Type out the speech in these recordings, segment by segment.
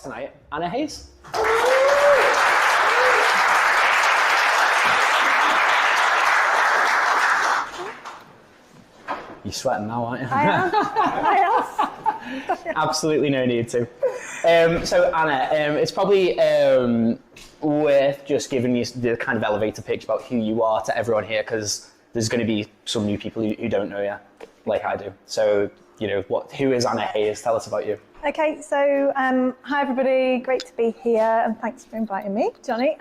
tonight, Anna Hayes. You're sweating now, aren't you? I am. Absolutely no need to. So Anna, it's probably worth just giving you the kind of elevator pitch about who you are to everyone here, because there's going to be some new people who don't know you, like I do. So, who is Anna Hayes? Tell us about you. Okay, so hi everybody, great to be here, and thanks for inviting me, Johnny.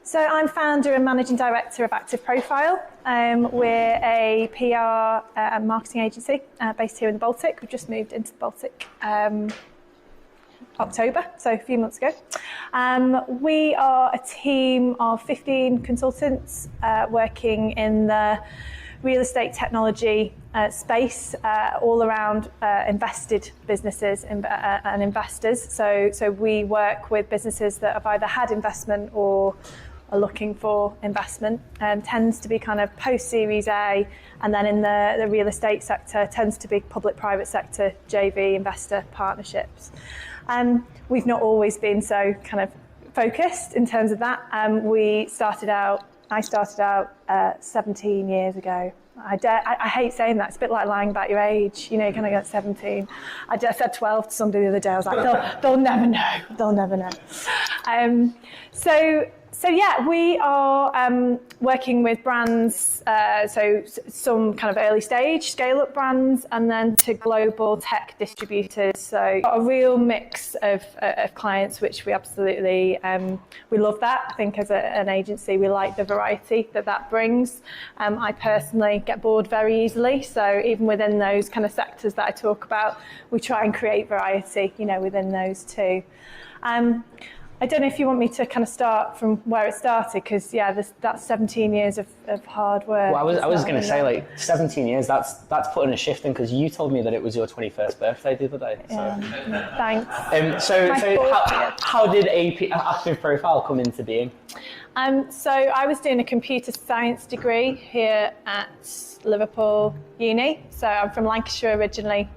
So I'm founder and managing director of Active Profile. We're a PR and marketing agency based here in the Baltic. We've just moved into the Baltic October, so a few months ago. We are a team of 15 consultants working in the real estate technology space, all around invested businesses and investors. So we work with businesses that have either had investment or are looking for investment, tends to be kind of post-Series A, and then in the real estate sector tends to be public-private sector, JV, investor partnerships. We've not always been so kind of focused in terms of that. I started out 17 years ago. I hate saying that. It's a bit like lying about your age. You kind of get 17. I just said 12 to somebody the other day. I was like, they'll never know. They'll never know. So yeah, we are working with brands, so some kind of early stage scale-up brands, and then to global tech distributors. So a real mix of clients, which we absolutely, we love that. I think as an agency, we like the variety that brings. I personally get bored very easily, so even within those kind of sectors that I talk about, we try and create variety, within those too. I don't know if you want me to kind of start from where it started, because that's 17 years of hard work. Well, I was going to say 17 years. That's putting a shift in, because you told me that it was your 21st birthday the other day. So. Thanks. So how did Active Profile come into being? So I was doing a computer science degree here at Liverpool Uni. So I'm from Lancashire originally.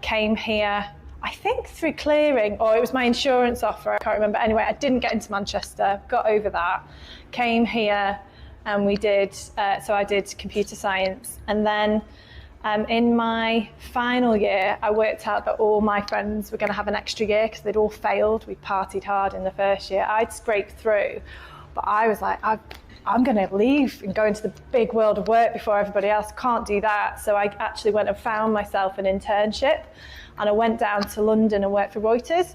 Came here, I think through clearing, or it was my insurance offer, I can't remember. Anyway, I didn't get into Manchester, got over that, came here, and I did computer science. And then in my final year, I worked out that all my friends were going to have an extra year because they'd all failed. We partied hard in the first year. I'd scraped through, but I was like, I'm going to leave and go into the big world of work before everybody else. Can't do that. So I actually went and found myself an internship, and I went down to London and worked for Reuters.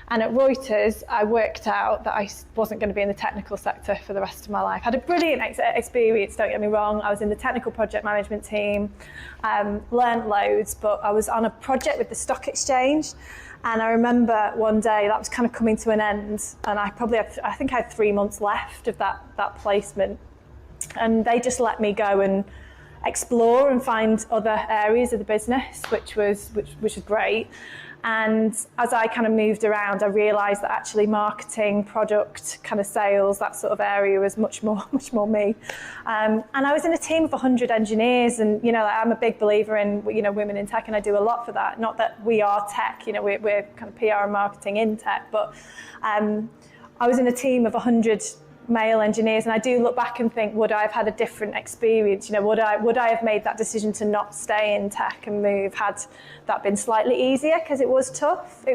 And at Reuters, I worked out that I wasn't going to be in the technical sector for the rest of my life. I had a brilliant experience, don't get me wrong. I was in the technical project management team, learned loads, but I was on a project with the stock exchange. And I remember one day that was kind of coming to an end, and I think I had 3 months left of that placement. And they just let me go and explore and find other areas of the business, which was great. And as I kind of moved around, I realised that actually marketing, product, kind of sales, that sort of area was much more me. And I was in a team of 100 engineers, and I'm a big believer in women in tech, and I do a lot for that. Not that we are tech, we're kind of PR and marketing in tech, but I was in a team of 100 male engineers, and I do look back and think, would I have had a different experience? Would I have made that decision to not stay in tech and move had that been slightly easier? Because it was tough.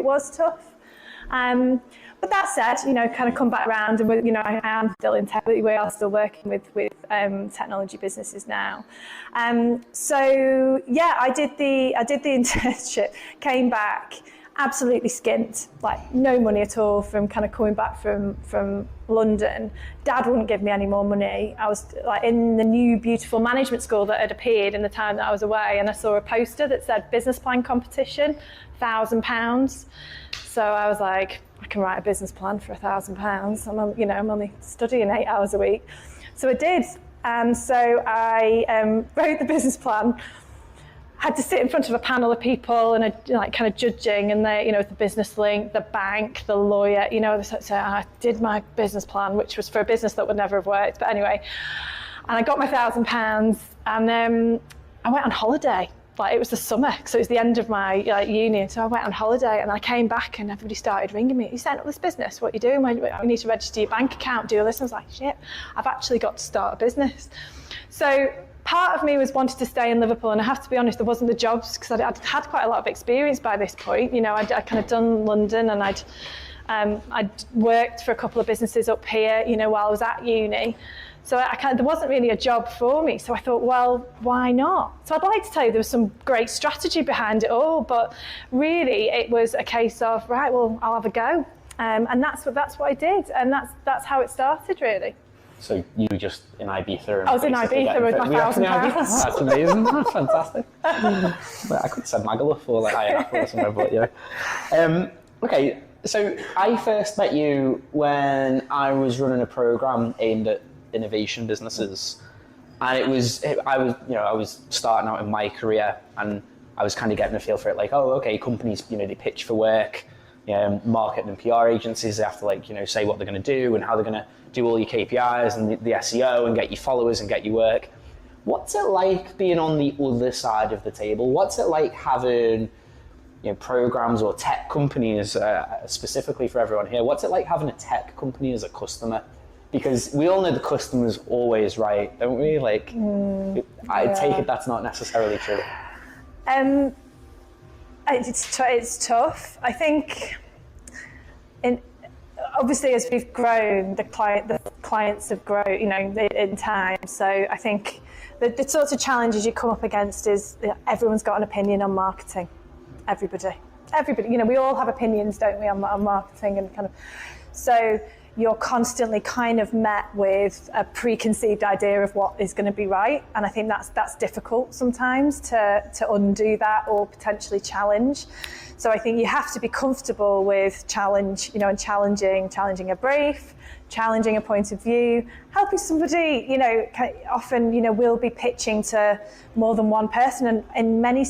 But that said, kind of come back around, and I am still in tech, but we are still working with technology businesses now. So yeah, I did the internship, came back, absolutely skint, like no money at all from kind of coming back from London. Dad wouldn't give me any more money. I was like in the new beautiful management school that had appeared in the time that I was away, and I saw a poster that said business plan competition, £1,000. So I was like, I can write a business plan for £1,000. I'm only studying 8 hours a week. So I did. And so I wrote the business plan, had to sit in front of a panel of people and kind of judging, and the business link, the bank, the lawyer, so I did my business plan, which was for a business that would never have worked. But anyway, and I got my £1,000, and I went on holiday. it was the summer, so it was the end of my uni, so I went on holiday and I came back and everybody started ringing me. You setting up this business? What are you doing? You need to register your bank account, do all this. I was like, shit, I've actually got to start a business. So part of me was wanted to stay in Liverpool, and I have to be honest, there wasn't the jobs because I'd had quite a lot of experience by this point. I'd kind of done London, and I'd worked for a couple of businesses up here, while I was at uni. So there wasn't really a job for me. So I thought, well, why not? So I'd like to tell you there was some great strategy behind it all, but really it was a case of, right, well, I'll have a go. And that's what I did. And that's how it started, really. So you were just in Ibiza? I was in Ibiza with my £1,000. That's amazing. That's fantastic. I could have said Magaluf or IAF or somewhere, but yeah. Okay, so I first met you when I was running a program aimed at innovation businesses, and I was starting out in my career, and I was kind of getting a feel for it, companies, they pitch for work, marketing and PR agencies, they have to say what they're going to do and how they're going to do all your KPIs and the SEO and get you followers and get you work. What's it like being on the other side of the table? What's it like having programs or tech companies, specifically for everyone here, what's it like having a tech company as a customer? Because we all know the customer's always right, don't we? I take it that's not necessarily true. It's tough. I think, obviously, as we've grown, the clients have grown, in time. So I think the sorts of challenges you come up against is everyone's got an opinion on marketing. Everybody. We all have opinions, don't we, on marketing and kind of. So you're constantly kind of met with a preconceived idea of what is going to be right, and I think that's difficult sometimes to undo that or potentially challenge. So I think you have to be comfortable with challenge, and challenging a brief, challenging a point of view, helping somebody. Often we'll be pitching to more than one person, and in many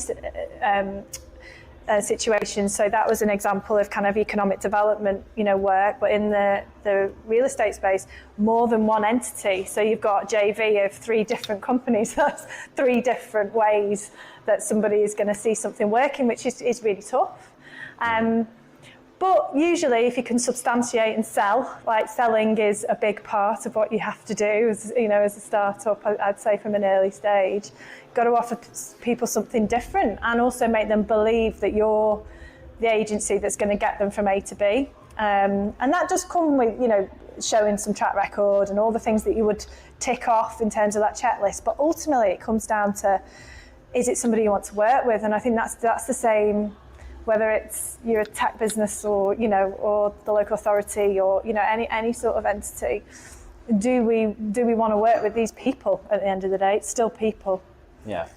situations. So that was an example of kind of economic development, work, but in the real estate space, more than one entity. So you've got JV of 3 different companies. That's 3 different ways that somebody is going to see something working, which is really tough. But usually, if you can substantiate and sell, selling is a big part of what you have to do as a startup, I'd say from an early stage. You've got to offer people something different and also make them believe that you're the agency that's going to get them from A to B. And that does come with, showing some track record and all the things that you would tick off in terms of that checklist. But ultimately, it comes down to, is it somebody you want to work with? And I think that's the same, whether it's you're a tech business or or the local authority or any sort of entity. Do we want to work with these people at the end of the day? It's still people. Yeah,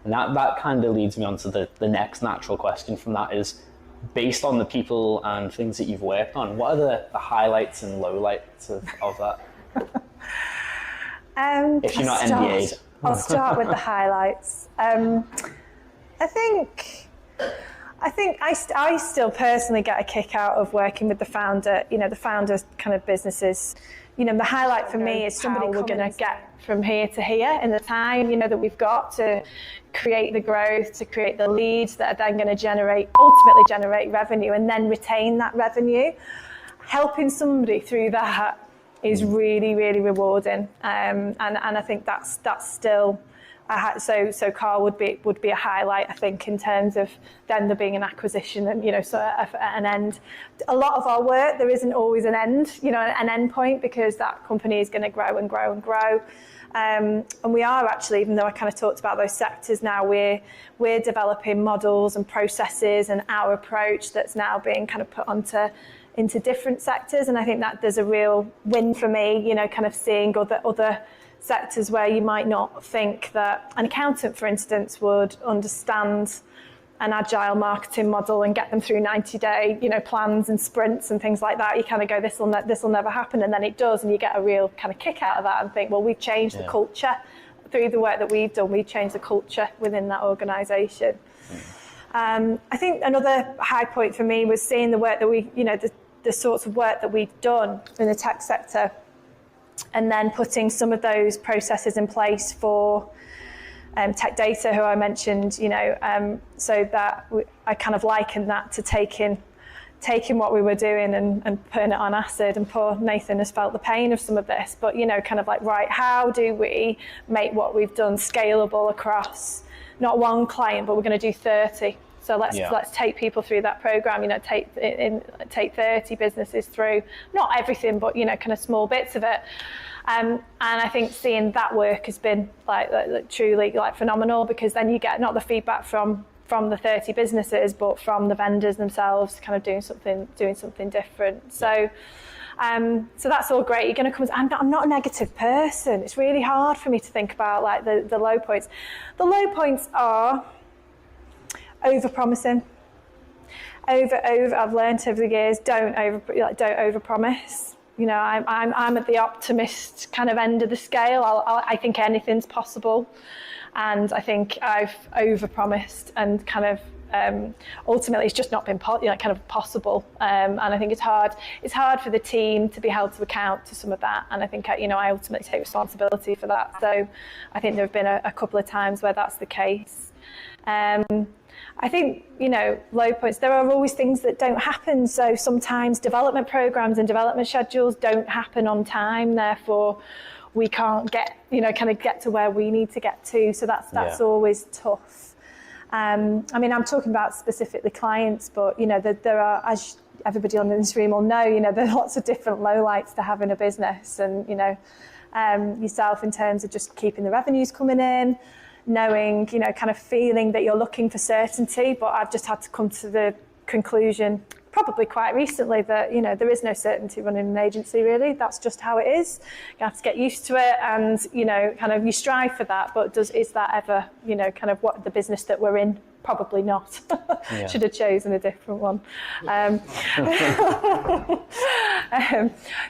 and that kind of leads me on to the next natural question from that is, based on the people and things that you've worked on, what are the highlights and lowlights of that? If you're not NDA'd. I'll start with the highlights. I think I still personally get a kick out of working with the founder, the founder's kind of businesses. The highlight for me is somebody we're going to get from here to here in the time, that we've got to create the growth, to create the leads that are then going to ultimately generate revenue and then retain that revenue. Helping somebody through that is really, really rewarding. And I think that's still, so Carl would be a highlight, I think, in terms of then there being an acquisition and an end. A lot of our work, there isn't always an end, an end point, because that company is going to grow and grow and grow. And we are actually, even though I kind of talked about those sectors now, we're developing models and processes and our approach that's now being kind of put into different sectors. And I think that there's a real win for me, kind of seeing other sectors where you might not think that an accountant, for instance, would understand an agile marketing model and get them through 90-day, plans and sprints and things like that. You kind of go, this will never happen, and then it does, and you get a real kind of kick out of that and think, well, we've changed the culture through the work that we've done. We've changed the culture within that organisation. I think another high point for me was seeing the work that we, the sorts of work that we've done in the tech sector, and then putting some of those processes in place for Tech Data, who I mentioned, so that I kind of liken that to taking what we were doing and putting it on acid, and poor Nathan has felt the pain of some of this, but kind of like, right, how do we make what we've done scalable across not one client, but we're going to do 30. So let's take people through that program, take 30 businesses through, not everything, but kind of small bits of it. And I think seeing that work has been like truly like phenomenal, because then you get not the feedback from the 30 businesses, but from the vendors themselves, kind of doing something different. So that's all great. You're going to come. I'm not a negative person. It's really hard for me to think about like the low points. The low points are over-promising. I've learned over the years, don't over-promise. I'm at the optimist kind of end of the scale. I think anything's possible. And I think I've over-promised and kind of ultimately it's just not been kind of possible. And I think it's hard for the team to be held to account to some of that. And I think I ultimately take responsibility for that. So I think there have been a couple of times where that's the case. I think, low points, there are always things that don't happen. So sometimes development programs and development schedules don't happen on time. Therefore, we can't get to where we need to get to. So that's always tough. I'm talking about specifically clients, but, there are, as everybody on this room will know, there are lots of different lowlights to having a business. And, yourself in terms of just keeping the revenues coming in, knowing, kind of feeling that you're looking for certainty. But I've just had to come to the conclusion probably quite recently that, there is no certainty running an agency, really. That's just how it is. You have to get used to it, and, kind of you strive for that, but is that ever, kind of what the business that we're in? Probably not. Should have chosen a different one.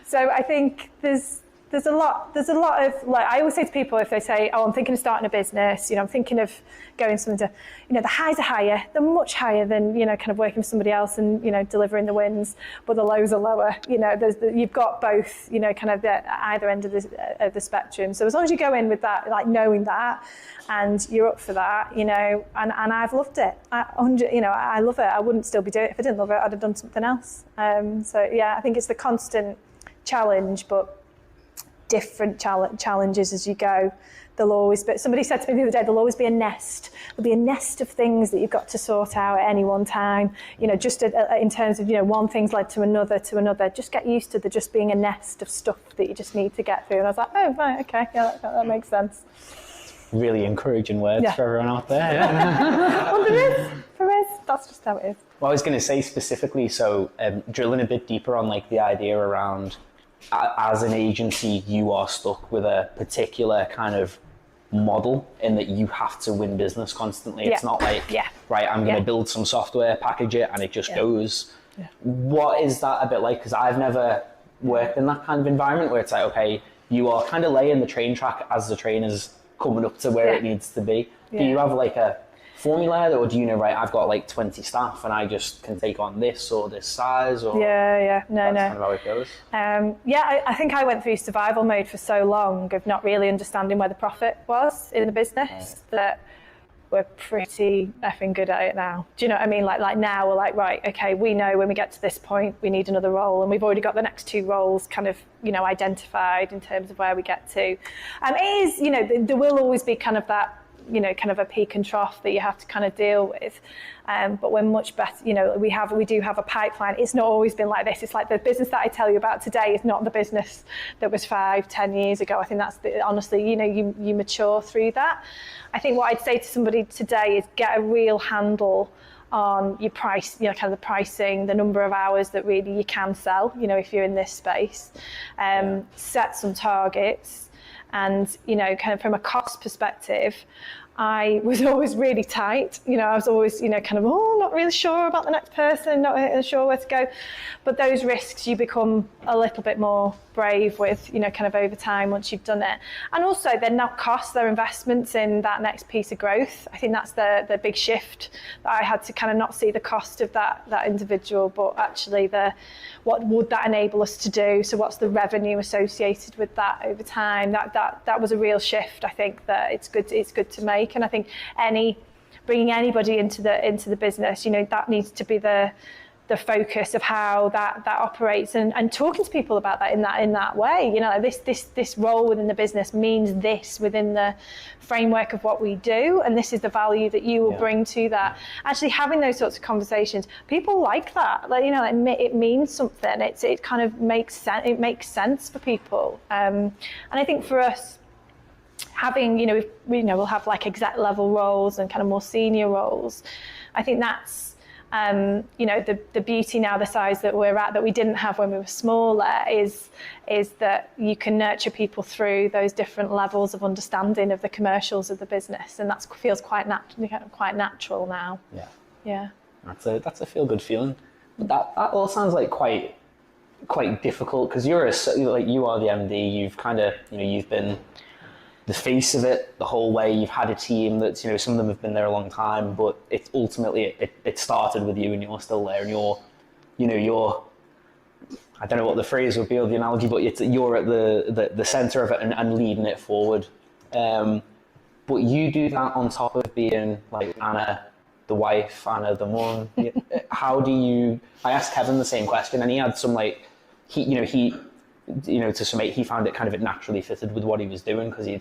So I think there's a lot of, like, I always say to people, if they say, I'm thinking of starting a business, I'm thinking of going something to, the highs are higher, they're much higher than, kind of working for somebody else and, delivering the wins, but the lows are lower. You've got both, kind of at either end of the spectrum. So as long as you go in with that, like knowing that, and you're up for that, and I've loved it. I love it. I wouldn't still be doing it if I didn't love it. I'd have done something else. I think it's the constant challenge, but different challenges as you go. There'll always be, somebody said to me the other day, there'll always be a nest. There'll be a nest of things that you've got to sort out at any one time. Just in terms of, one thing's led to another. Just get used to there just being a nest of stuff that you just need to get through. And I was like, oh, right, okay, yeah, that makes sense. Really encouraging words for everyone out there. Yeah. Well, there is. That's just how it is. Well, I was going to say specifically, so drilling a bit deeper on like the idea around, as an agency, you are stuck with a particular kind of model in that you have to win business constantly. It's not like, right, I'm going to build some software, package it, and it just goes. Yeah. What is that a bit like? Because I've never worked in that kind of environment where it's like, okay, you are kind of laying the train track as the train is coming up to where it needs to be. Yeah. Do you have like a formula, or do you know, right, I've got like 20 staff and I just can take on this or this size? Or that's kind of how it goes. I think I went through survival mode for so long of not really understanding where the profit was in the business that we're pretty effing good at it now. Do you know what I mean? Like now we're like, right, okay, we know when we get to this point we need another role, and we've already got the next two roles kind of, identified in terms of where we get to. It is, there will always be kind of that, kind of a peak and trough that you have to kind of deal with. But we're much better, we do have a pipeline. It's not always been like this. It's like the business that I tell you about today is not the business that was 5-10 years ago. I think that's honestly, you mature through that. I think what I'd say to somebody today is get a real handle on your price, kind of the pricing, the number of hours that really you can sell, if you're in this space. Set some targets. And, kind of from a cost perspective, I was always really tight. I was always, kind of, not really sure about the next person, not really sure where to go. But those risks you become a little bit more brave with, kind of over time once you've done it. And also they're not costs, they're investments in that next piece of growth. I think that's the big shift that I had to kind of not see the cost of that individual, but actually what would that enable us to do? So what's the revenue associated with that over time? That was a real shift. I think that it's good to make. make. And I think bringing anybody into the business, you know, that needs to be the focus of how that operates, and talking to people about that in that way. You know, this role within the business means this within the framework of what we do, and this is the value that you will bring to that. Actually having those sorts of conversations, people like that. Like, you know, it means something. It kind of makes sense. It makes sense for people. And I think for us, having, you know, we'll have like exec level roles and kind of more senior roles. I think that's you know, the beauty now, the size that we're at, that we didn't have when we were smaller, is that you can nurture people through those different levels of understanding of the commercials of the business, and that feels quite natural now. Yeah. That's a feel good feeling. But that all sounds like quite difficult, because you are the MD. You've kind of, you know, you've been the face of it the whole way. You've had a team that's, you know, some of them have been there a long time, but it ultimately started with you, and you're still there, and you're I don't know what the phrase would be or the analogy, but you're at the center of it and leading it forward. But you do that on top of being like Anna the wife, Anna the mum. How do you? I asked Kevin the same question, and he had some he found it kind of naturally fitted with what he was doing, because he'd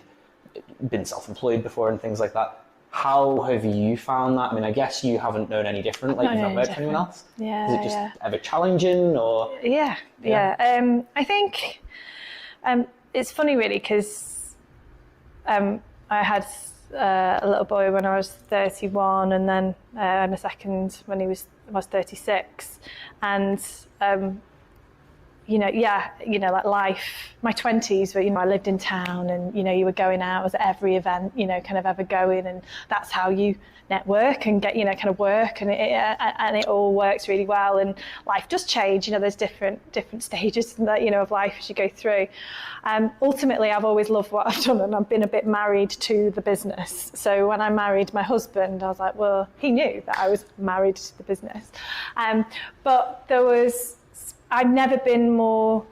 been self-employed before and things like that. How have you found that? I mean, I guess you haven't known any different, like you've not worked for anyone else. Yeah. Is it just ever challenging, or? Yeah. I think it's funny, really, because I had a little boy when I was 31, and then a second when I was 36, and like life, my 20s, where, I lived in town, and, you were going out, I was at every event, kind of ever going, and that's how you network and get, kind of work, and it all works really well. And life does change, there's different stages of life as you go through. Ultimately, I've always loved what I've done, and I've been a bit married to the business. So when I married my husband, I was like, well, he knew that I was married to the business. But I'd never been more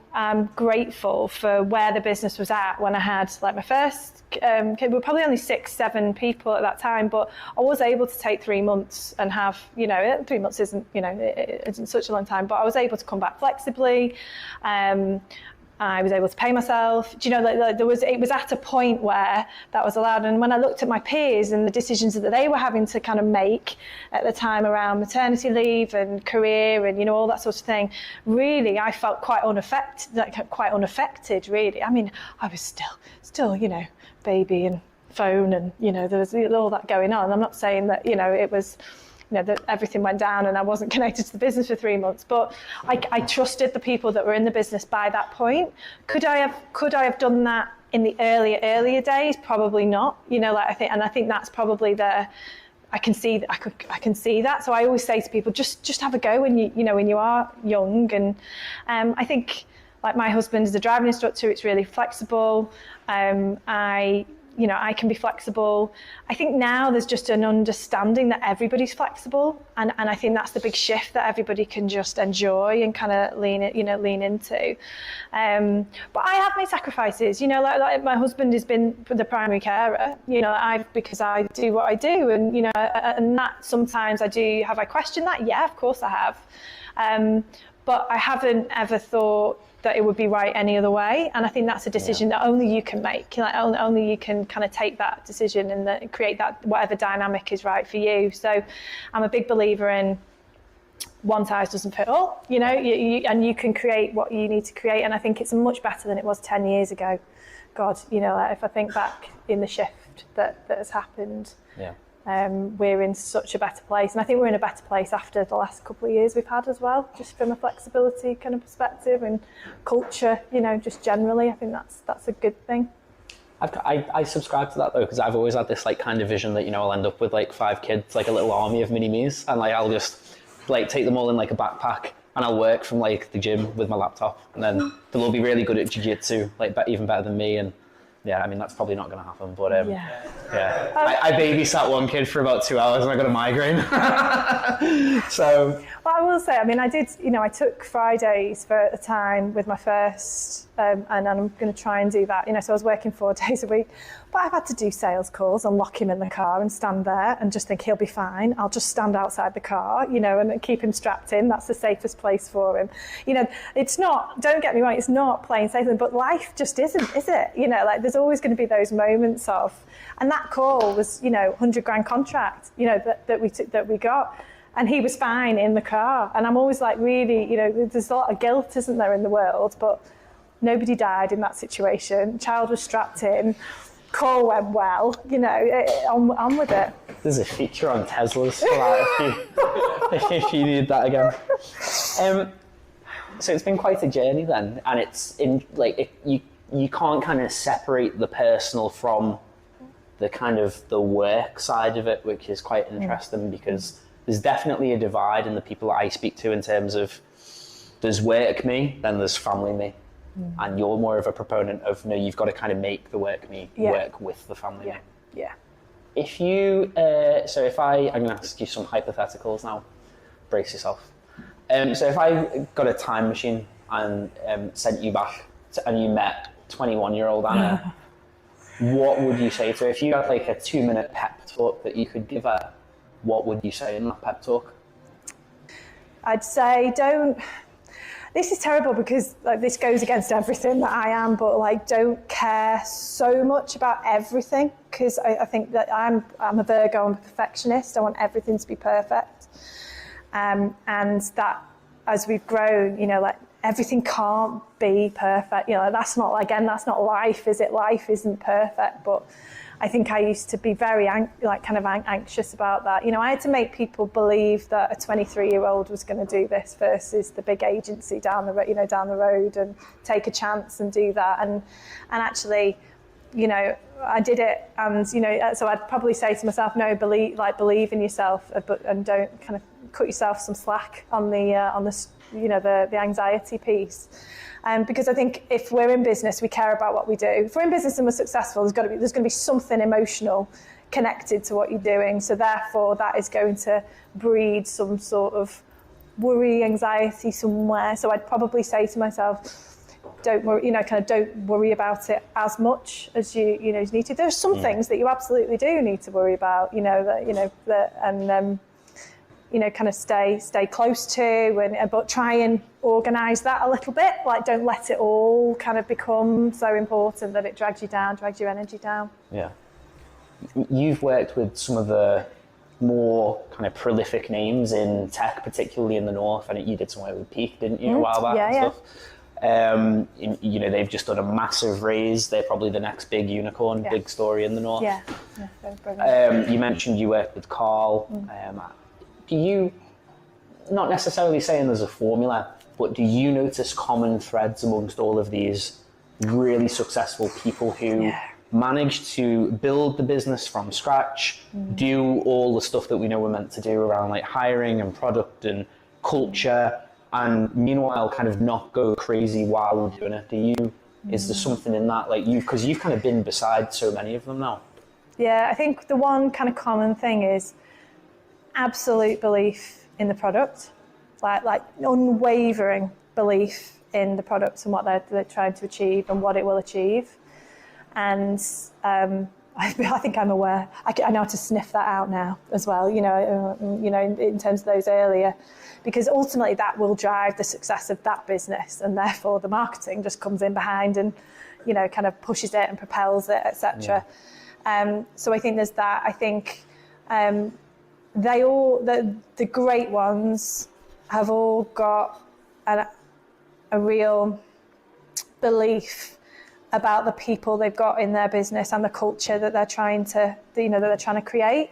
grateful for where the business was at when I had my first kid. We were probably only 6-7 people at that time, but I was able to take 3 months and have, 3 months isn't, it isn't such a long time, but I was able to come back flexibly. I was able to pay myself. It was at a point where that was allowed. And when I looked at my peers and the decisions that they were having to kind of make at the time around maternity leave and career and, all that sort of thing, really, I felt quite unaffected, really. I mean, I was still, baby and phone, and, there was all that going on. I'm not saying that, it was, that everything went down and I wasn't connected to the business for 3 months, but I trusted the people that were in the business by that point. Could I have done that in the earlier days? Probably not. I think that's probably I can see that. So I always say to people, just have a go when you are young. And I think, like, my husband is a driving instructor. It's really flexible. I can be flexible. I think now there's just an understanding that everybody's flexible, and I think that's the big shift that everybody can just enjoy and kind of lean into. But I have made sacrifices. Like my husband has been the primary carer. Because I do what I do, and and that sometimes I do. Have I questioned that? Yeah, of course I have. But I haven't ever thought that it would be right any other way. And I think that's a decision that only you can make. Only you can kind of take that decision and create that whatever dynamic is right for you. So I'm a big believer in one size doesn't fit all, and you can create what you need to create. And I think it's much better than it was 10 years ago. God, if I think back in the shift that has happened, we're in such a better place. And I think we're in a better place after the last couple of years we've had as well, just from a flexibility kind of perspective and culture, just generally. I think that's a good thing. I subscribe to that, though, because I've always had this kind of vision that, I'll end up with 5 kids, a little army of mini-me's, and I'll just take them all in a backpack, and I'll work from the gym with my laptop, and then they'll all be really good at jiu-jitsu, even better than me. And yeah, I mean, that's probably not going to happen, but I babysat one kid for about 2 hours and I got a migraine. So. Well, I will say, I mean, I did, I took Fridays for a time with my first, and I'm going to try and do that, so I was working 4 days a week, But I've had to do sales calls and lock him in the car and stand there and just think he'll be fine. I'll just stand outside the car, you know, and keep him strapped in. That's the safest place for him. You know, it's not, don't get me wrong, it's not plain sailing, but life just isn't, is it? You know, like there's always going to be those moments of, and that call was, you know, 100 grand contract, you know, that we got. And he was fine in the car. And I'm always like, really, you know, there's a lot of guilt, isn't there, in the world, but nobody died in that situation. Child was strapped in. Call went well, you know, on with it. There's a feature on Teslas for that if you need that again. So it's been quite a journey then, and it's in like you can't kind of separate the personal from the kind of the work side of it, which is quite interesting because there's definitely a divide in the people that I speak to in terms of there's work me, then there's family me. And you're more of a proponent of, no, you've got to kind of make the work me work with the family me. Yeah. If you, I'm going to ask you some hypotheticals now. Brace yourself. So if I got a time machine and sent you back and you met 21-year-old Anna, what would you say to her? If you had like a 2-minute pep talk that you could give her, what would you say in that pep talk? I'd say this is terrible because like this goes against everything that I am, but like don't care so much about everything because I think that I'm a Virgo, I'm a perfectionist. I want everything to be perfect, and that as we've grown, you know, like everything can't be perfect. You know, that's not life, is it? Life isn't perfect, but I think I used to be very anxious about that. You know, I had to make people believe that a 23-year-old was going to do this versus the big agency down the road and take a chance and do that. And actually, you know, I did it. And you know, so I'd probably say to myself, no, believe in yourself, and don't kind of cut yourself some slack on the anxiety piece. Because I think if we're in business, we care about what we do. If we're in business and we're successful, there's going to be something emotional connected to what you're doing. So therefore, that is going to breed some sort of worry, anxiety somewhere. So I'd probably say to myself, don't worry, you know, kind of don't worry about it as much as you need to. There's some things that you absolutely do need to worry about, kind of stay close to, but try and organise that a little bit. Like, don't let it all kind of become so important that it drags you down, drags your energy down. Yeah. You've worked with some of the more kind of prolific names in tech, particularly in the north, and you did some work with Peak, didn't you, a while back and stuff? You know, they've just done a massive raise. They're probably the next big unicorn, big story in the north. You mentioned you worked with Carl. Do you, not necessarily saying there's a formula, but do you notice common threads amongst all of these really successful people who managed to build the business from scratch, do all the stuff that we know we're meant to do around like hiring and product and culture, and meanwhile kind of not go crazy while we're doing it? Is there something in that, like because you've kind of been beside so many of them now? Yeah, I think the one kind of common thing is absolute belief in the product, like unwavering belief in the product and what they're trying to achieve and what it will achieve. And I think I'm aware. I know how to sniff that out now as well. You know, in terms of those earlier, because ultimately that will drive the success of that business, and therefore the marketing just comes in behind and, you know, kind of pushes it and propels it, etc. So I think there's that. I think. The great ones have all got a real belief about the people they've got in their business and the culture that they're trying to create.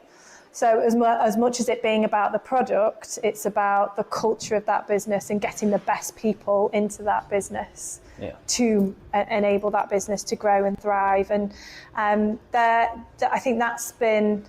So as much as it being about the product, it's about the culture of that business and getting the best people into that business to enable that business to grow and thrive. And I think that's been.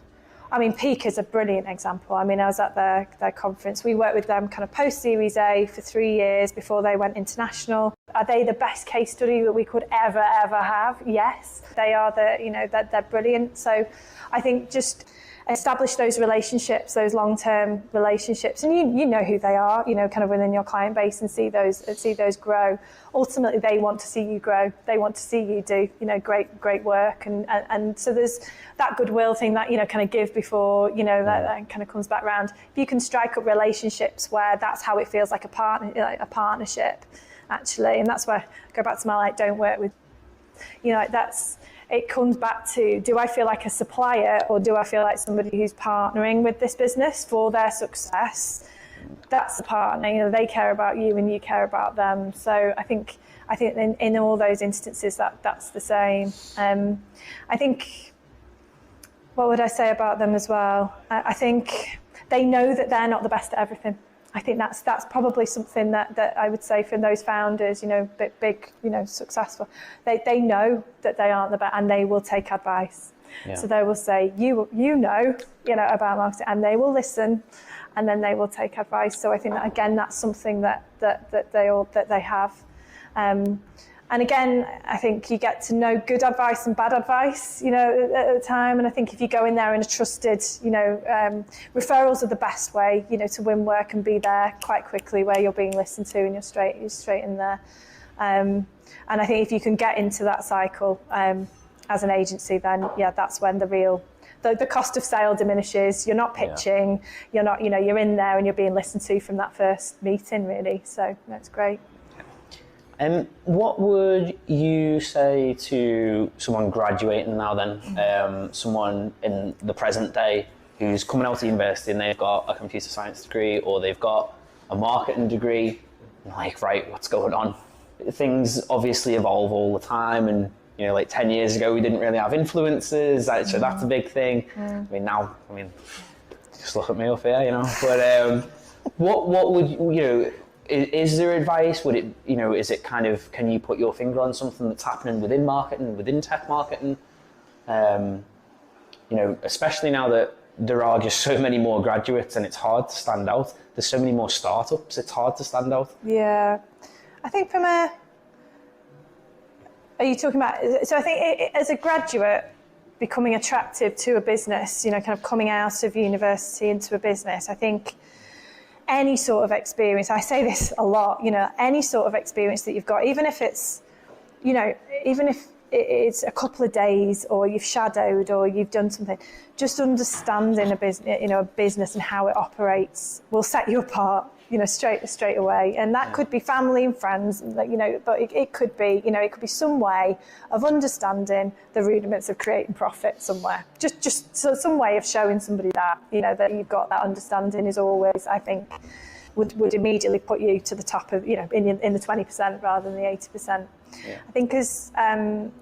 I mean, Peak is a brilliant example. I mean, I was at their conference. We worked with them kind of post-Series A for 3 years before they went international. Are they the best case study that we could ever have? Yes. They are they're brilliant. So I think just establish those relationships, those long-term relationships, and you know who they are, you know, kind of within your client base, and see those grow. Ultimately, they want to see you grow. They want to see you do, you know, great work, and so there's that goodwill thing that, you know, kind of give before, you know, that kind of comes back round. If you can strike up relationships where that's how it feels like a partnership, actually, and that's where I go back to my like, don't work with, you know, it comes back to, do I feel like a supplier, or do I feel like somebody who's partnering with this business for their success? That's the partner, you know, they care about you and you care about them. So I think in all those instances that's the same. I think, what would I say about them as well? I think they know that they're not the best at everything. I think that's probably something that I would say from those founders, you know, big, you know, successful. They know that they aren't the best, and they will take advice. Yeah. So they will say, you know about marketing, and they will listen, and then they will take advice. So I think that, again, that's something that they have. And again, I think you get to know good advice and bad advice, you know, at the time. And I think if you go in there in a trusted, you know, referrals are the best way, you know, to win work and be there quite quickly, where you're being listened to and you're straight in there. And I think if you can get into that cycle as an agency, then yeah, that's when the cost of sale diminishes. You're not pitching, you're not, you know, you're in there and you're being listened to from that first meeting, really. So that's great. What would you say to someone graduating now then, someone in the present day who's coming out of university and they've got a computer science degree, or they've got a marketing degree, like, right, what's going on? Things obviously evolve all the time, and, you know, like 10 years ago we didn't really have influencers, so that's a big thing. I mean, now, just look at me up here, you know, but what would, you know, is there advice? Would it, you know, is it kind of, can you put your finger on something that's happening within marketing, within tech marketing? You know, especially now that there are just so many more graduates and it's hard to stand out. There's so many more startups, it's hard to stand out. Yeah. I think are you talking about, so I think as a graduate, becoming attractive to a business, you know, kind of coming out of university into a business, I think any sort of experience, I say this a lot, you know, any sort of experience that you've got, even if it's, you know, even if it's a couple of days, or you've shadowed, or you've done something, just understanding a business and how it operates will set you apart, you know, straight away. And that could be family and friends, you know, but it could be, you know, it could be some way of understanding the rudiments of creating profit somewhere. Just some way of showing somebody that, you know, that you've got that understanding is always, I think, would immediately put you to the top of, you know, in the 20% rather than the 80%. Yeah. I think as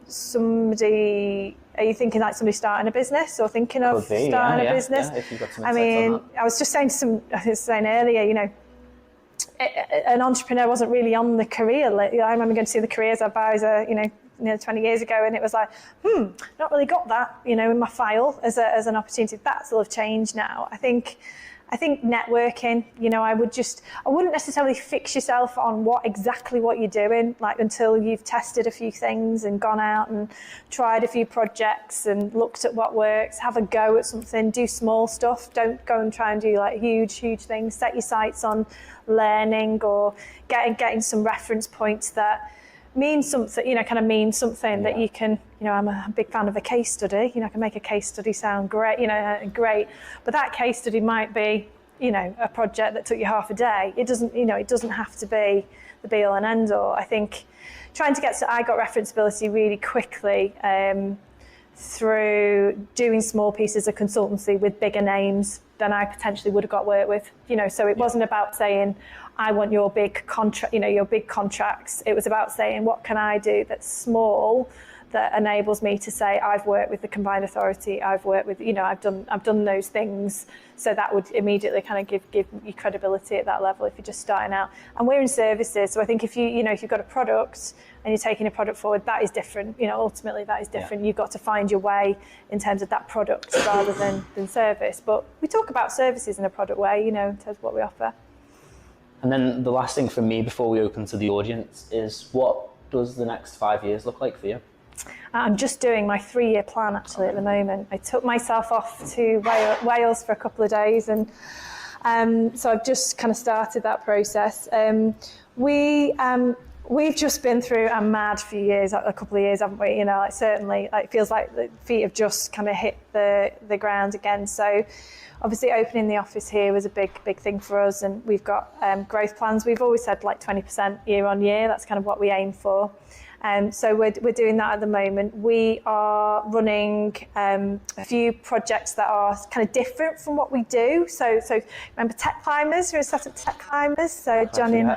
somebody, are you thinking like somebody starting a business, or thinking of starting a business? Yeah, if you've got some insights on that. I was just saying earlier, you know, an entrepreneur wasn't really on the career list. I remember going to see the careers advisor, you know, 20 years ago, and it was like, not really got that, you know, in my file as an opportunity. That's all changed now. I think networking, you know, I wouldn't necessarily fix yourself on exactly what you're doing, like, until you've tested a few things and gone out and tried a few projects and looked at what works. Have a go at something, do small stuff. Don't go and try and do like huge things. Set your sights on learning, or getting some reference points that mean something, you know, that you can, you know, I'm a big fan of a case study, you know, I can make a case study sound great, you know, but that case study might be, you know, a project that took you half a day. It doesn't have to be the be all and end all. I think trying to I got referenceability really quickly through doing small pieces of consultancy with bigger names than I potentially would have got work with, you know, so it wasn't about saying, I want your big contract, you know, your big contracts. It was about saying, what can I do that's small that enables me to say, I've worked with the Combined Authority, I've worked with, you know, I've done those things. So that would immediately kind of give you credibility at that level if you're just starting out. And we're in services, so I think if you've got a product and you're taking a product forward, that is different. You know, ultimately that is different. Yeah. You've got to find your way in terms of that product rather than service. But we talk about services in a product way, you know, in terms of what we offer. And then the last thing for me before we open to the audience is, what does the next 5 years look like for you? I'm just doing my 3-year plan actually at the moment. I took myself off to Wales for a couple of days, and so I've just kind of started that process. We've just been through a mad few years, a couple of years, haven't we? You know, like certainly, like it feels like the feet have just kind of hit the ground again. So obviously opening the office here was a big thing for us, and we've got growth plans. We've always said like 20% year on year. That's kind of what we aim for. So we're doing that at the moment. We are running a few projects that are kind of different from what we do. So remember Tech Climbers? We're a set of Tech Climbers. So Johnny and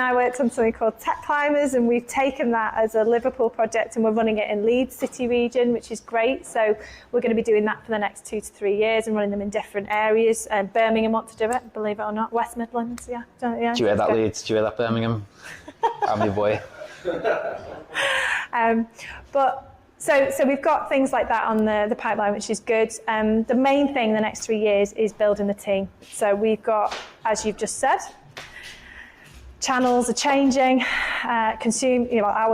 I worked on something called Tech Climbers, and we've taken that as a Liverpool project, and we're running it in Leeds City region, which is great. So we're going to be doing that for the next 2 to 3 years and running them in different areas. And Birmingham want to do it, believe it or not. West Midlands, yeah. Do you hear that, Leeds? Do you hear that, Birmingham? I'm your boy. But so we've got things like that on the pipeline, which is good. The main thing the next 3 years is building the team. So we've got, as you've just said, channels are changing. Our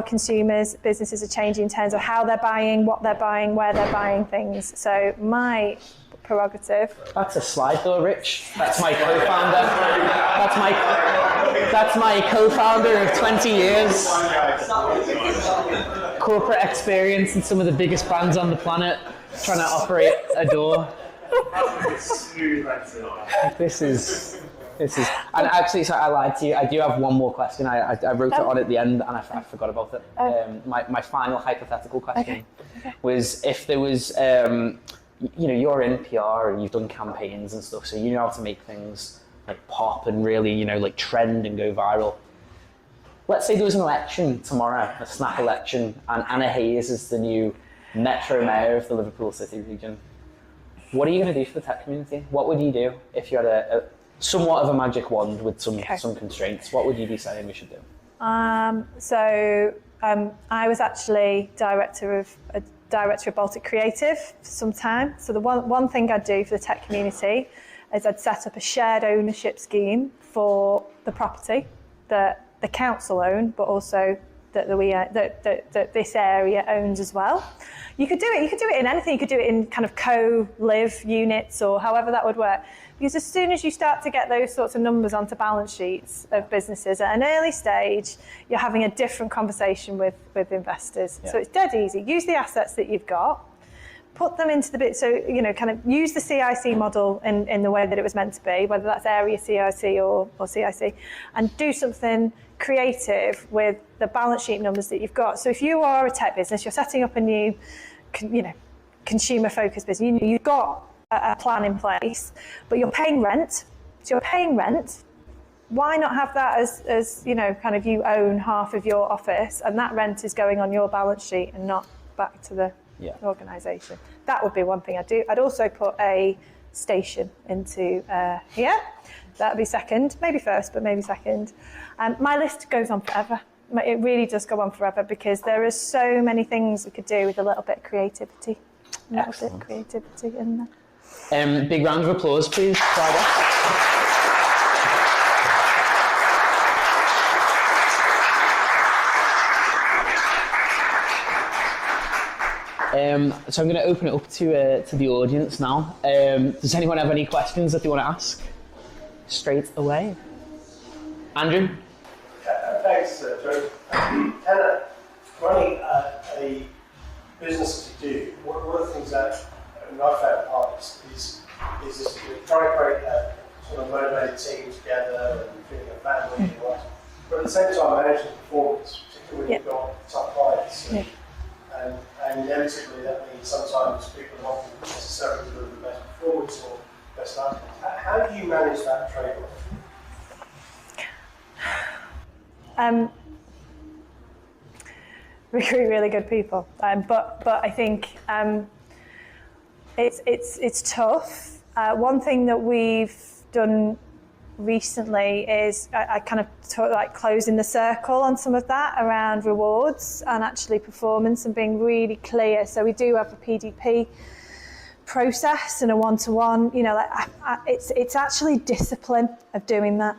consumers, businesses are changing in terms of how they're buying, what they're buying, where they're buying things. So my prerogative. That's a slide door, Rich. That's my co-founder. That's my co-founder of 20 years. Corporate experience in some of the biggest brands on the planet, trying to operate a door. This is, and actually, so I lied to you. I do have one more question. I wrote it on at the end, and I forgot about it. My final hypothetical question was if there was, you're in PR and you've done campaigns and stuff, so you know how to make things like pop and really, like trend and go viral. Let's say there was an election tomorrow, a snap election, and Anna Hayes is the new Metro Mayor of the Liverpool City region. What are you going to do for the tech community? What would you do if you had a somewhat of a magic wand with some constraints? What would you be saying we should do? I was actually director of Baltic Creative for some time. So the one thing I'd do for the tech community is I'd set up a shared ownership scheme for the property that the council own, but also that this area owns as well. You could do it in anything. You could do it in kind of co-live units or however that would work. Because as soon as you start to get those sorts of numbers onto balance sheets of businesses at an early stage, you're having a different conversation with investors. Yeah. So it's dead easy. Use the assets that you've got, put them into the bit. So, kind of use the CIC model in the way that it was meant to be, whether that's area CIC or CIC, and do something creative with the balance sheet numbers that you've got. So if you are a tech business, you're setting up a new, consumer-focused business, you've got a plan in place, but you're paying rent. So you're paying rent. Why not have that as kind of you own half of your office, and that rent is going on your balance sheet and not back to the organisation? That would be one thing I'd do. I'd also put a station into here. That would be second, maybe first, but maybe second. My list goes on forever. It really does go on forever because there are so many things we could do with a little bit of creativity. In there. Big round of applause, please. So I'm going to open it up to the audience now. Does anyone have any questions that they want to ask? Straight away. Andrew? Thanks, Joe. Anna, running a business as you do, one of the things that I found hard is this, trying to create a sort of motivated team together and feeling a family and what. But at the same time, managing performance, particularly when you've got top clients. And inevitably that means sometimes people are not necessarily doing the best performance or best outcomes. How do you manage that trade-off? Recruit really good people, but I think it's tough. One thing that we've done recently is I kind of like closing the circle on some of that around rewards and actually performance and being really clear. So we do have a PDP process and a one-to-one. It's actually discipline of doing that.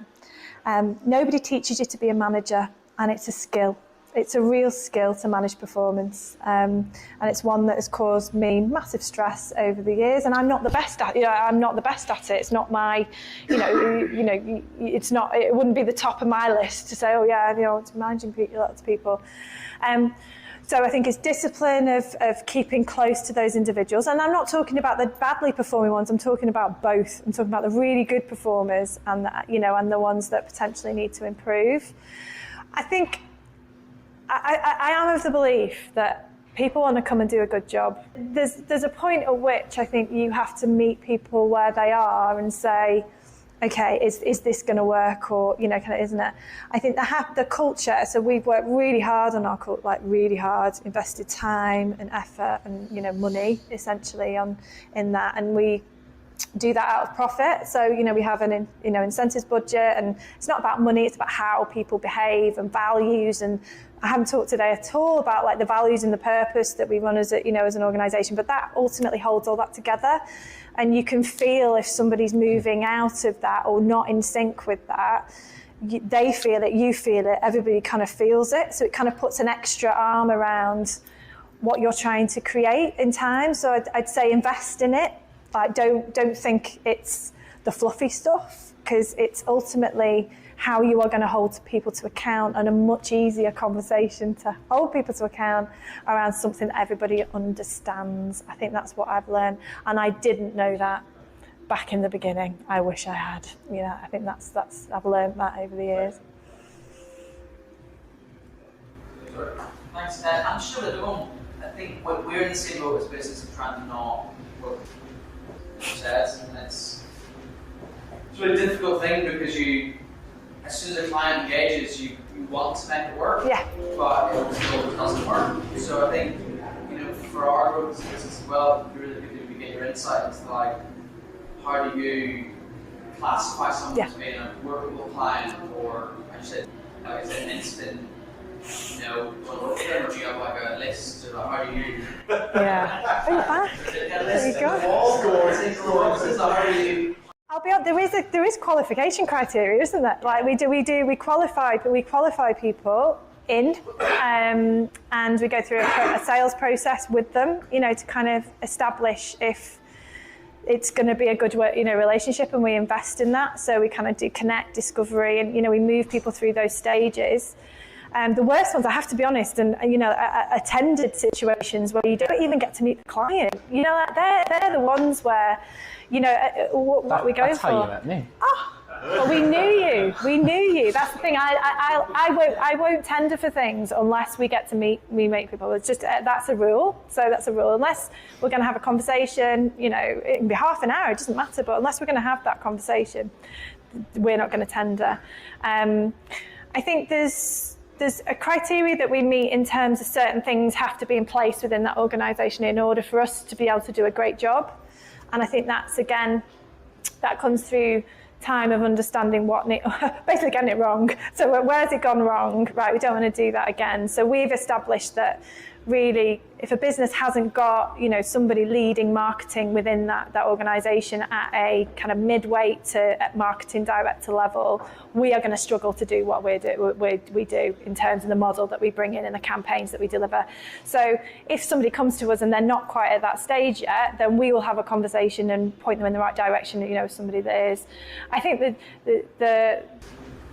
Nobody teaches you to be a manager, and it's a skill. It's a real skill to manage performance, and it's one that has caused me massive stress over the years. And I'm not the best at, I'm not the best at it. It's not my, it's not. It wouldn't be the top of my list to say, oh yeah, it's managing lots of people. So I think it's discipline of keeping close to those individuals. And I'm not talking about the badly performing ones, I'm talking about both. I'm talking about the really good performers and the ones that potentially need to improve. I think I am of the belief that people want to come and do a good job. There's a point at which I think you have to meet people where they are and say, okay, is this going to work, or isn't it? I think the culture. So we've worked really hard on our culture, like really hard, invested time and effort and money essentially in that, and we do that out of profit. So we have an incentives budget, and it's not about money. It's about how people behave and values. And I haven't talked today at all about like the values and the purpose that we run as an organisation, but that ultimately holds all that together. And you can feel if somebody's moving out of that or not in sync with that. They feel it, you feel it, everybody kind of feels it. So it kind of puts an extra arm around what you're trying to create in time. So I'd say invest in it. Like don't think it's the fluffy stuff, because it's ultimately how you are going to hold people to account, and a much easier conversation to hold people to account around something that everybody understands. I think that's what I've learned, and I didn't know that back in the beginning. I wish I had. I think that's I've learned that over the years. Thanks. I'm sure at home. I think we're in the same boat as business of trying to not what says, and it's a really difficult thing, because as soon as a client engages, you want to make it work, but it still doesn't work. So I think, for our growth as a business as well, it'd be really good if we get your insight into like, how do you classify someone as being a workable client, or is it an instant, well, or do you have like a list, or how do you? Yeah. Are you back? There you go. I'll be honest, there is qualification criteria, isn't there? Like we qualify people in, and we go through a sales process with them, to kind of establish if it's going to be a good relationship, and we invest in that. So we kind of do connect, discovery, and we move people through those stages. The worst ones, I have to be honest, and attended situations where you don't even get to meet the client. They're the ones where, what we're going for. That's how you met me. Oh, well, we knew you. That's the thing. I won't tender for things unless we get to meet people. It's just that's a rule. So that's a rule. Unless we're going to have a conversation, it can be half an hour. It doesn't matter. But unless we're going to have that conversation, we're not going to tender. I think there's a criteria that we meet in terms of certain things have to be in place within that organisation in order for us to be able to do a great job. And I think that's, again, that comes through time of understanding basically getting it wrong. So where's it gone wrong? Right, we don't want to do that again. So we've established that really, if a business hasn't got, somebody leading marketing within that organisation at a kind of midweight to marketing director level, we are going to struggle to do what we do in terms of the model that we bring in and the campaigns that we deliver. So if somebody comes to us and they're not quite at that stage yet, then we will have a conversation and point them in the right direction, somebody that is. I think the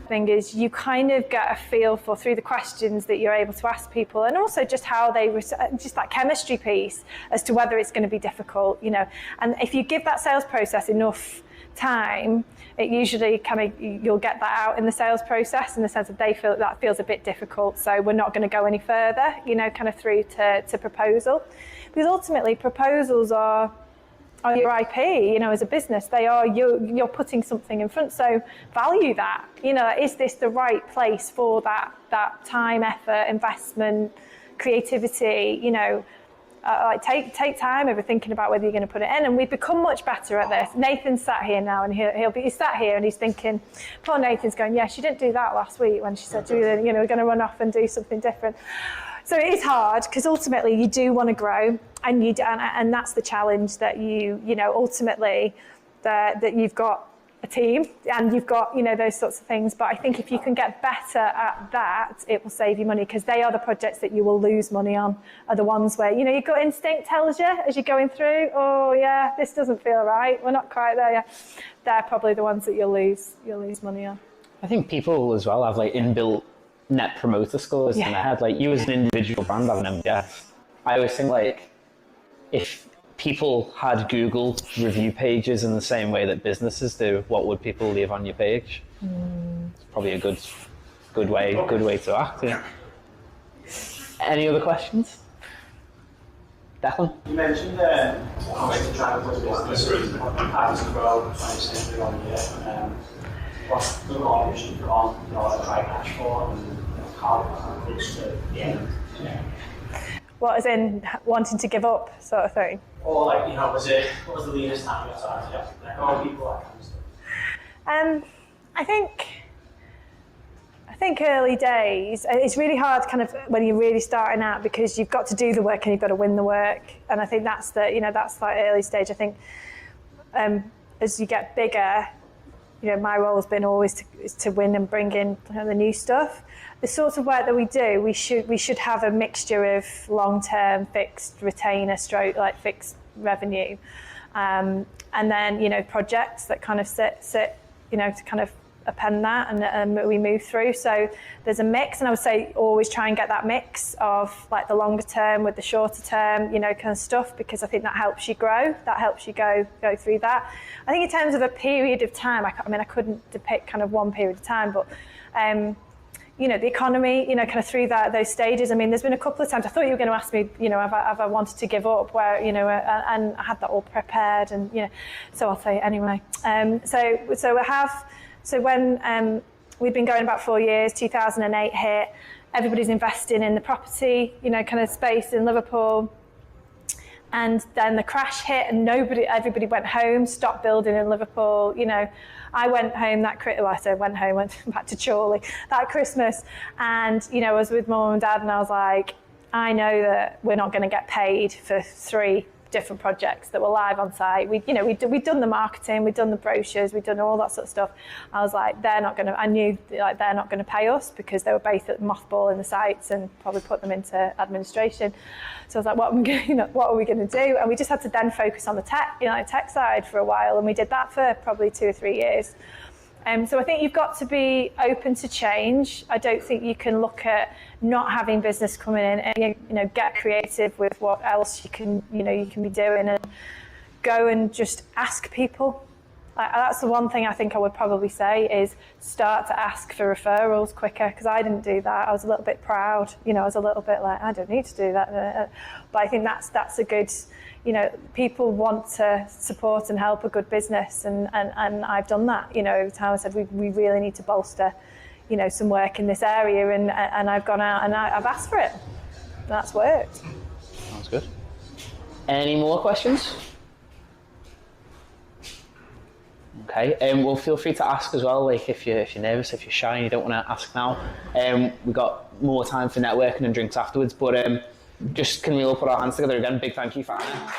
thing is you kind of get a feel for, through the questions that you're able to ask people, and also just how they just that chemistry piece as to whether it's going to be difficult, and if you give that sales process enough time, it usually you'll get that out in the sales process, in the sense that they feel that feels a bit difficult, so we're not going to go any further, kind of through to proposal, because ultimately proposals are your IP, as a business. They are, you're putting something in front, so value that. Is this the right place for that time, effort, investment, creativity? Take time over thinking about whether you're going to put it in, and we've become much better at this. Nathan's sat here now, and he's sat here and he's thinking, poor Nathan's going, yeah, she didn't do that last week when she said, we're going to run off and do something different. So it is hard, because ultimately you do want to grow, and that's the challenge that you ultimately that you've got a team and you've got, those sorts of things. But I think if you can get better at that, it will save you money, because they are the projects that you will lose money on, are the ones where, your gut instinct tells you as you're going through, oh yeah, this doesn't feel right, we're not quite there yet. They're probably the ones that you'll lose money on. I think people as well have like inbuilt net promoter scores in their head. Like you as an individual brand have an MDF. I always think like if people had Google review pages in the same way that businesses do, what would people leave on your page? It's probably a good way to act. Yeah. Any other questions? Declan? You mentioned how to try to put business as to grow 20% year on year. What's the vision you're on, to try cash for, and how it close to the end? What, as in wanting to give up, sort of thing? Or like, what was the leanest time you started? Like, how people, that kind of stuff. I think early days, it's really hard kind of when you're really starting out, because you've got to do the work and you've got to win the work. And I think that's that's like early stage. I think as you get bigger, my role has been always to win and bring in the new stuff. The sorts of work that we do, we should have a mixture of long-term fixed retainer stroke, like fixed revenue, and then projects that kind of sit to kind of append that, and we move through. So there's a mix, and I would say always try and get that mix of like the longer term with the shorter term, kind of stuff, because I think that helps you grow, that helps you go through that. I think in terms of a period of time, I couldn't depict kind of one period of time, but the economy, kind of through those stages. There's been a couple of times I thought you were going to ask me, have I wanted to give up, where, and I had that all prepared, and, so I'll say it anyway. So when we've been going about 4 years, 2008 hit, everybody's investing in the property, kind of space in Liverpool. And then the crash hit and everybody went home, stopped building in Liverpool. I went home went back to Chorley that Christmas. And, I was with mum and dad, and I was like, I know that we're not going to get paid for 3 different projects that were live on site. We'd done the marketing, we'd done the brochures, we'd done all that sort of stuff. I was like, they're not going to pay us, because they were both at mothballing the sites and probably put them into administration. So I was like, what are we going to do? And we just had to then focus on the tech side for a while, and we did that for probably 2 or 3 years. So I think you've got to be open to change. I don't think you can look at not having business coming in and get creative with what else you can be doing, and go and just ask people. That's the one thing I think I would probably say, is start to ask for referrals quicker, because I didn't do that. I was a little bit proud. I was a little bit like, I don't need to do that. But I think that's a good, people want to support and help a good business, and I've done that. Every time I said we really need to bolster, some work in this area, and I've gone out and I've asked for it. That's worked. Sounds good. Any more questions? Okay, well, feel free to ask as well, like if you're nervous, if you're shy and you don't want to ask now. We've got more time for networking and drinks afterwards, but just can we all put our hands together again? Big thank you for Anna.